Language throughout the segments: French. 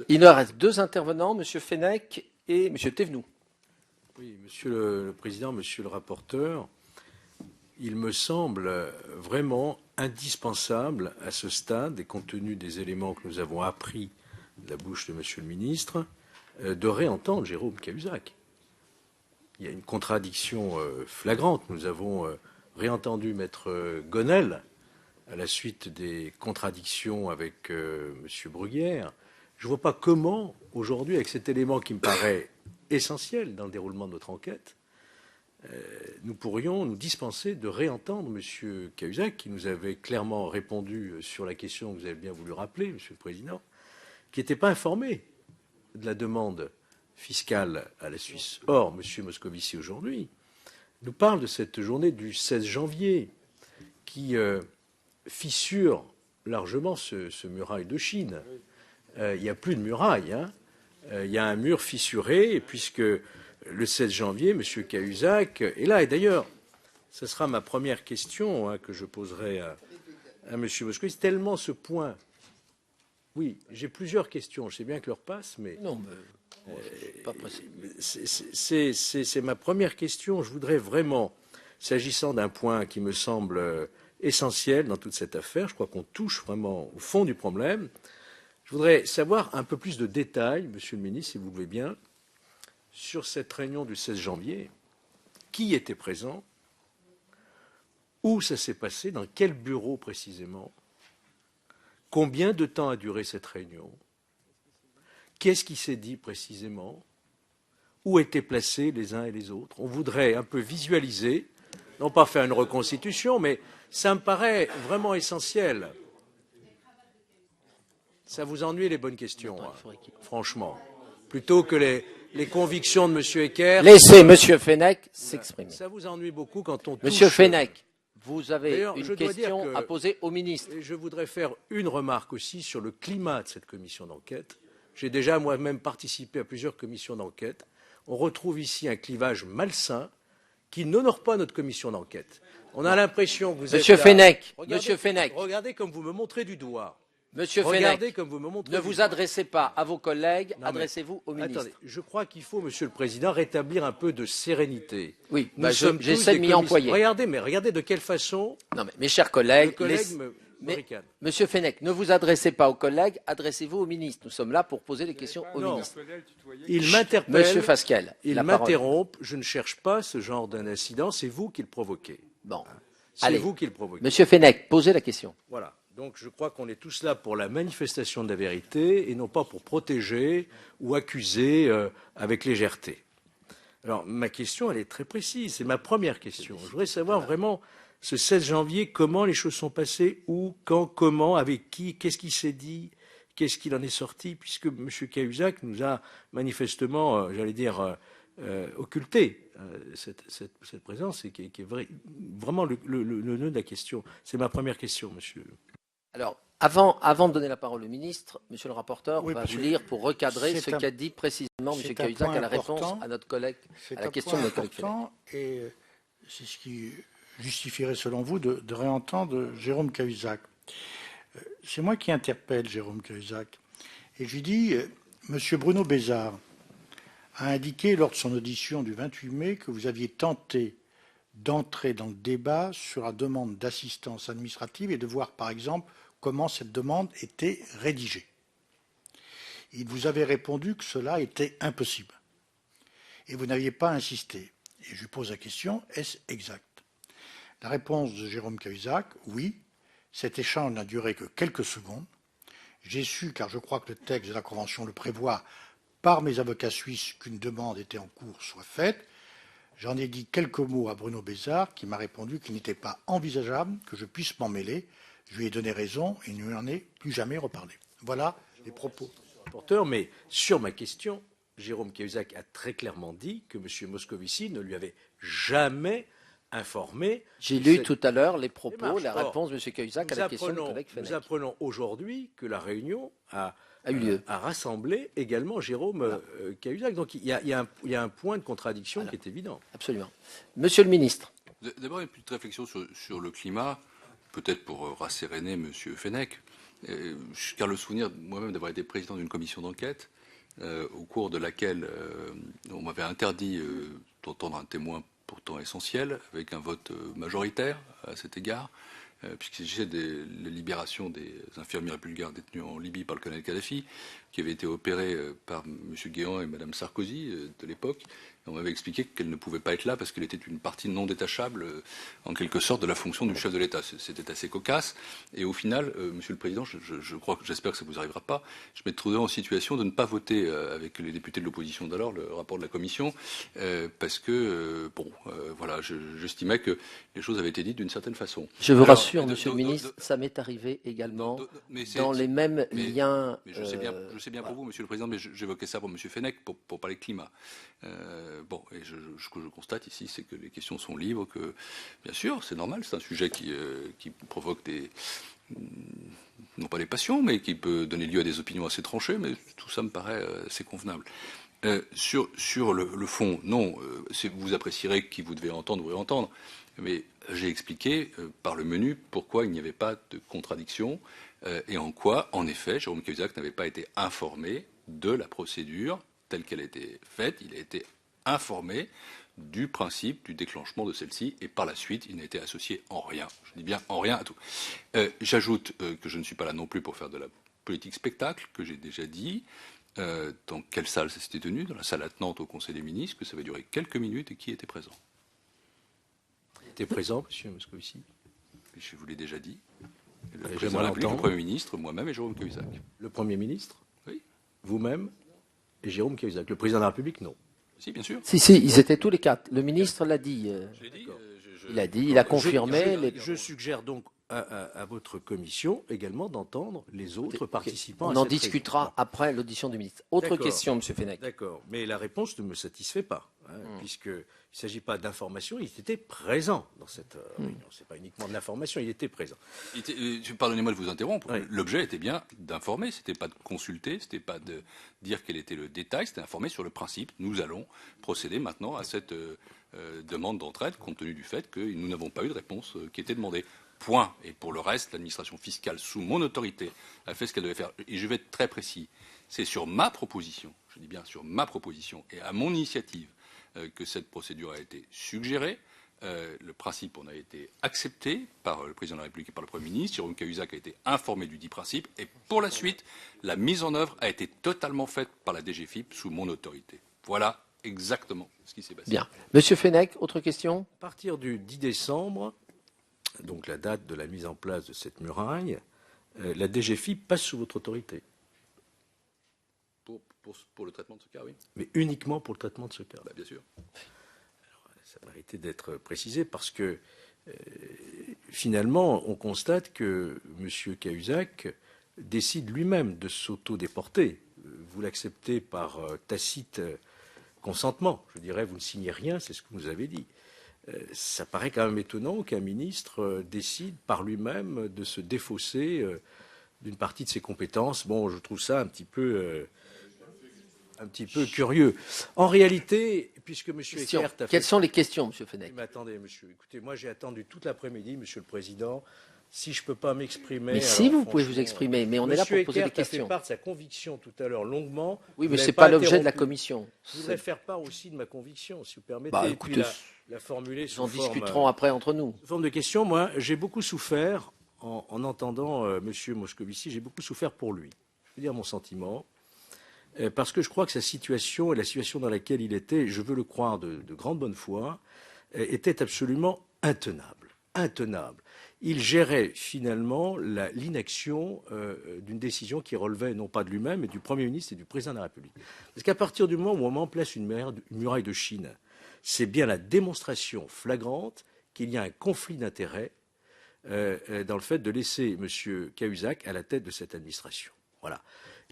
Il nous reste deux intervenants, M. Fenech et M. Thévenoud. Oui, Monsieur le Président, Monsieur le rapporteur, il me semble vraiment indispensable à ce stade, et compte tenu des éléments que nous avons appris de la bouche de Monsieur le ministre, de réentendre Jérôme Cahuzac. Il y a une contradiction flagrante. Nous avons réentendu Maître Gonel à la suite des contradictions avec M. Bruguière. Je ne vois pas comment, aujourd'hui, avec cet élément qui me paraît essentiel dans le déroulement de notre enquête, nous pourrions nous dispenser de réentendre M. Cahuzac, qui nous avait clairement répondu sur la question que vous avez bien voulu rappeler, M. le Président, qui n'était pas informé de la demande fiscale à la Suisse. Or, M. Moscovici, aujourd'hui, nous parle de cette journée du 16 janvier qui fissure largement ce muraille de Chine. Il n'y a plus de muraille, hein. Il y a un mur fissuré, puisque le 16 janvier, M. Cahuzac est là. Et d'ailleurs, ce sera ma première question que je poserai à M. Moscovici. Tellement ce point... Oui, j'ai plusieurs questions. Je sais bien que l'heure passe, mais... Non, mais pas pressé. C'est ma première question. Je voudrais vraiment, s'agissant d'un point qui me semble essentiel dans toute cette affaire, je crois qu'on touche vraiment au fond du problème, je voudrais savoir un peu plus de détails, Monsieur le ministre, si vous le voulez bien, sur cette réunion du 16 janvier. Qui était présent? Où ça s'est passé? Dans quel bureau précisément? Combien de temps a duré cette réunion? Qu'est-ce qui s'est dit précisément? Où étaient placés les uns et les autres? On voudrait un peu visualiser, non pas faire une reconstitution, mais ça me paraît vraiment essentiel. Ça vous ennuie les bonnes questions, franchement. Plutôt que les convictions de M. Ecker. Laissez M. Fenech s'exprimer. Ça vous ennuie beaucoup quand on touche... Monsieur Fenech, vous avez une question à poser au ministre. Et je voudrais faire une remarque aussi sur le climat de cette commission d'enquête. J'ai déjà moi-même participé à plusieurs commissions d'enquête. On retrouve ici un clivage malsain qui n'honore pas notre commission d'enquête. On a l'impression que vous êtes Monsieur Fenech, Monsieur Fenech. Regardez comme vous me montrez du doigt. Monsieur Fenech, ne vous adressez pas à vos collègues, adressez-vous au ministre. Attendez, je crois qu'il faut, Monsieur le Président, rétablir un peu de sérénité. Oui, j'essaie de m'y employer. Regardez de quelle façon... Non, mais mes chers collègues, Monsieur Fenech, ne vous adressez pas aux collègues, adressez-vous au ministre. Nous sommes là pour poser des questions au ministre. Il m'interpelle. Monsieur Fasquelle, il m'interrompt. Je ne cherche pas ce genre d'incident. C'est vous qui le provoquez. Bon, c'est vous qui le provoquez. Monsieur Fenech, posez la question. Voilà. Donc je crois qu'on est tous là pour la manifestation de la vérité et non pas pour protéger ou accuser avec légèreté. Alors ma question, elle est très précise. C'est ma première question. Je voudrais savoir vraiment ce 16 janvier, comment les choses sont passées, où, quand, comment, avec qui, qu'est-ce qui s'est dit, qu'est-ce qu'il en est sorti, puisque M. Cahuzac nous a manifestement, j'allais dire, occulté cette présence et qui est vraiment le nœud de la question. C'est ma première question, monsieur. Alors, avant de donner la parole au ministre, monsieur le rapporteur, on va vous lire pour recadrer ce qu'a dit précisément M. Cahuzac à la réponse à notre collègue, à la question de notre collègue Fenech. Et c'est ce qui justifierait, selon vous, de réentendre Jérôme Cahuzac. C'est moi qui interpelle Jérôme Cahuzac. Et je lui dis, monsieur Bruno Bézard a indiqué lors de son audition du 28 mai que vous aviez tenté d'entrer dans le débat sur la demande d'assistance administrative et de voir, par exemple, comment cette demande était rédigée. Il vous avait répondu que cela était impossible. Et vous n'aviez pas insisté. Et je lui pose la question, est-ce exact? La réponse de Jérôme Cahuzac, oui, cet échange n'a duré que quelques secondes. J'ai su, car je crois que le texte de la Convention le prévoit, par mes avocats suisses, qu'une demande était en cours soit faite. J'en ai dit quelques mots à Bruno Bézard, qui m'a répondu qu'il n'était pas envisageable que je puisse m'en mêler. Je lui ai donné raison et il n'en ai plus jamais reparlé. Voilà les propos. Mais sur ma question, Jérôme Cahuzac a très clairement dit que M. Moscovici ne lui avait jamais informé. J'ai lu tout à l'heure les propos, la réponse de M. Cahuzac à la question de collègue Fenech. Nous apprenons aujourd'hui que la réunion a eu lieu. A rassemblé également Jérôme Cahuzac. Donc il y a un point de contradiction qui est évident. Absolument. Monsieur le ministre. D'abord, une petite réflexion sur le climat, peut-être pour rasséréner M. Fenech. Je garde le souvenir moi-même d'avoir été président d'une commission d'enquête au cours de laquelle on m'avait interdit d'entendre un témoin pourtant essentiel, avec un vote majoritaire à cet égard, puisqu'il s'agissait de la libération des infirmières bulgares détenues en Libye par le colonel Kadhafi, qui avait été opérée par M. Guéant et Mme Sarkozy de l'époque. Et on m'avait expliqué qu'elle ne pouvait pas être là parce qu'elle était une partie non détachable, en quelque sorte, de la fonction du chef de l'État. C'était assez cocasse. Et au final, Monsieur le Président, j'espère que ça vous arrivera pas, je m'étais trouvé en situation de ne pas voter avec les députés de l'opposition d'alors le rapport de la Commission, parce que, voilà, j'estimais que les choses avaient été dites d'une certaine façon. Je vous rassure, Monsieur le Ministre, ça m'est arrivé également dans les mêmes liens. Mais je sais bien pour vous, Monsieur le Président, mais j'évoquais ça pour Monsieur Fenech, pour parler climat. Et ce que je constate ici, c'est que les questions sont libres, que, bien sûr, c'est normal, c'est un sujet qui provoque non pas des passions, mais qui peut donner lieu à des opinions assez tranchées, mais tout ça me paraît assez convenable. Sur le fond, non, vous apprécierez qui vous devez entendre ou réentendre, mais j'ai expliqué par le menu pourquoi il n'y avait pas de contradiction et en quoi, en effet, Jérôme Cahuzac n'avait pas été informé de la procédure telle qu'elle a été faite. Il a été informé du principe du déclenchement de celle-ci et par la suite, il n'a été associé en rien. Je dis bien en rien à tout. J'ajoute que je ne suis pas là non plus pour faire de la politique spectacle, que j'ai déjà dit. Dans quelle salle ça s'était tenu? Dans la salle attenante au Conseil des ministres, que ça va durer quelques minutes et qui était présent? Était présent, monsieur Moscovici? Je vous l'ai déjà dit. Le président de la République, le Premier ministre, moi-même et Jérôme Cahuzac. Le Premier ministre? Oui. Vous-même et Jérôme Cahuzac. Le président de la République, non. Si, bien sûr. Si, ils étaient tous les quatre. Le ministre l'a dit. Il a dit, il a confirmé. Je suggère donc à votre commission également d'entendre les autres participants. On en discutera après l'audition du ministre. Autre question, Monsieur Fenech. D'accord, mais la réponse ne me satisfait pas, puisqu'il ne s'agit pas d'information, il était présent dans cette réunion. Ce n'est pas uniquement de l'information, il était présent. Pardonnez-moi de vous interrompre, oui. L'objet était bien d'informer, ce n'était pas de consulter, ce n'était pas de dire quel était le détail, c'était d'informer sur le principe. Nous allons procéder maintenant à cette demande d'entraide, compte tenu du fait que nous n'avons pas eu de réponse qui était demandée. Point. Et pour le reste, l'administration fiscale, sous mon autorité, a fait ce qu'elle devait faire. Et je vais être très précis. C'est sur ma proposition, je dis bien sur ma proposition, et à mon initiative, que cette procédure a été suggérée. Le principe en a été accepté par le président de la République et par le Premier ministre. Jérôme Cahuzac a été informé du dit principe. Et pour la suite, la mise en œuvre a été totalement faite par la DGFiP sous mon autorité. Voilà exactement ce qui s'est passé. Bien. Monsieur Fenech, autre question? À partir du 10 décembre, donc la date de la mise en place de cette muraille, la DGFiP passe sous votre autorité. Pour le traitement de ce cas, oui. Mais uniquement pour le traitement de ce cas. Bien sûr. Alors, ça méritait d'être précisé parce que finalement, on constate que M. Cahuzac décide lui-même de s'auto-déporter. Vous l'acceptez par tacite consentement. Je dirais, vous ne signez rien, c'est ce que vous avez dit. Ça paraît quand même étonnant qu'un ministre décide par lui-même de se défausser d'une partie de ses compétences. Bon, je trouve ça un petit peu curieux. En réalité, puisque M. Eckert a fait... Quelles sont les questions, M. Fenech? Mais attendez, monsieur. Écoutez, moi j'ai attendu toute l'après-midi, Monsieur le Président. Si je ne peux pas m'exprimer... Mais si, vous pouvez vous exprimer, mais on est là pour poser des questions. M. Eckert a fait part de sa conviction tout à l'heure longuement. Oui, mais ce n'est pas l'objet de la commission. Je voudrais faire part aussi de ma conviction, si vous permettez. Bah, écoutez, la formuler sous nous en discuterons après entre nous. Sous forme de question, moi, j'ai beaucoup souffert, en entendant M. Moscovici, j'ai beaucoup souffert pour lui. Je veux dire mon sentiment. Parce que je crois que sa situation et la situation dans laquelle il était, je veux le croire de grande bonne foi, était absolument intenable. Intenable. Il gérait finalement l'inaction d'une décision qui relevait non pas de lui-même, mais du Premier ministre et du Président de la République. Parce qu'à partir du moment où on met en place une muraille de Chine, c'est bien la démonstration flagrante qu'il y a un conflit d'intérêts dans le fait de laisser M. Cahuzac à la tête de cette administration. Voilà.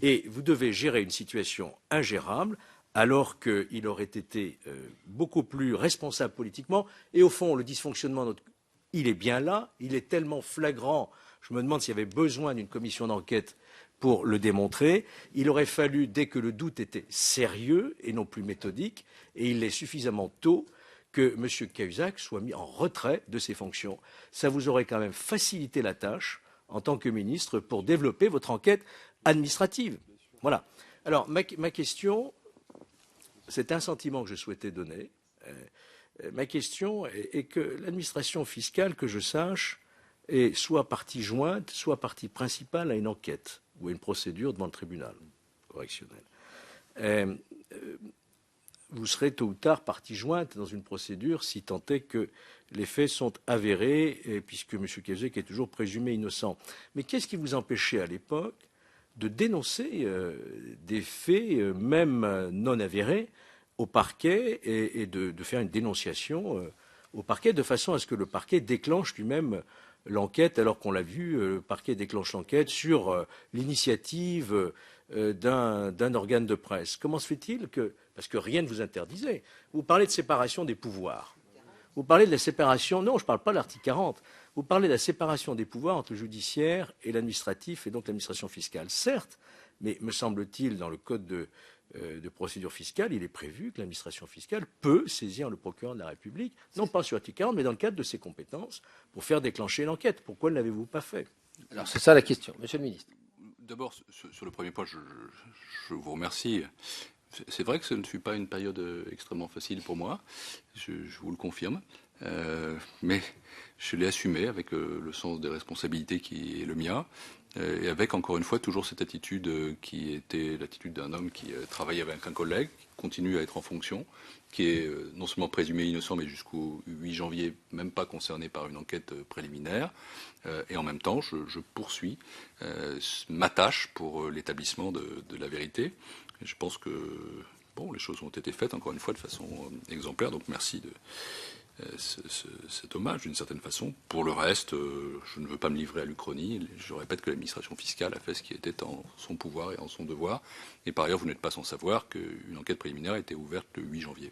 Et vous devez gérer une situation ingérable alors qu'il aurait été beaucoup plus responsable politiquement. Et au fond, le dysfonctionnement, il est bien là, il est tellement flagrant. Je me demande s'il y avait besoin d'une commission d'enquête pour le démontrer. Il aurait fallu, dès que le doute était sérieux et non plus méthodique, et il l'est suffisamment tôt, que M. Cahuzac soit mis en retrait de ses fonctions. Ça vous aurait quand même facilité la tâche en tant que ministre pour développer votre enquête administrative. Voilà. Alors, ma question, c'est un sentiment que je souhaitais donner. Ma question est que l'administration fiscale, que je sache, est soit partie jointe, soit partie principale à une enquête ou à une procédure devant le tribunal correctionnel. Vous serez tôt ou tard partie jointe dans une procédure si tant est que les faits sont avérés, puisque M. Cahuzac est toujours présumé innocent. Mais qu'est-ce qui vous empêchait à l'époque de dénoncer des faits, même non avérés, au parquet et de faire une dénonciation au parquet de façon à ce que le parquet déclenche lui-même l'enquête, alors qu'on l'a vu, le parquet déclenche l'enquête sur l'initiative d'un organe de presse. Comment se fait-il que, parce que rien ne vous interdisait, vous parlez de séparation des pouvoirs, vous parlez de la séparation, non, je ne parle pas de l'article 40, vous parlez de la séparation des pouvoirs entre le judiciaire et l'administratif et donc l'administration fiscale. Certes, mais me semble-t-il, dans le code de procédure fiscale, il est prévu que l'administration fiscale peut saisir le procureur de la République, non pas sur l'article 40, mais dans le cadre de ses compétences, pour faire déclencher l'enquête. Pourquoi ne l'avez-vous pas fait? Alors c'est ça la question, Monsieur le Ministre. D'abord, sur le premier point, je vous remercie. C'est vrai que ce ne fut pas une période extrêmement facile pour moi, je vous le confirme, mais je l'ai assumé avec le sens des responsabilités qui est le mien, et avec, encore une fois, toujours cette attitude qui était l'attitude d'un homme qui travaille avec un collègue, qui continue à être en fonction, qui est non seulement présumé innocent, mais jusqu'au 8 janvier, même pas concerné par une enquête préliminaire. Et en même temps, je poursuis ma tâche pour l'établissement de la vérité. Et je pense que bon, les choses ont été faites, encore une fois, de façon exemplaire. Donc merci de cet hommage, d'une certaine façon. Pour le reste, je ne veux pas me livrer à l'Uchronie. Je répète que l'administration fiscale a fait ce qui était en son pouvoir et en son devoir. Et par ailleurs, vous n'êtes pas sans savoir qu'une enquête préliminaire a été ouverte le 8 janvier.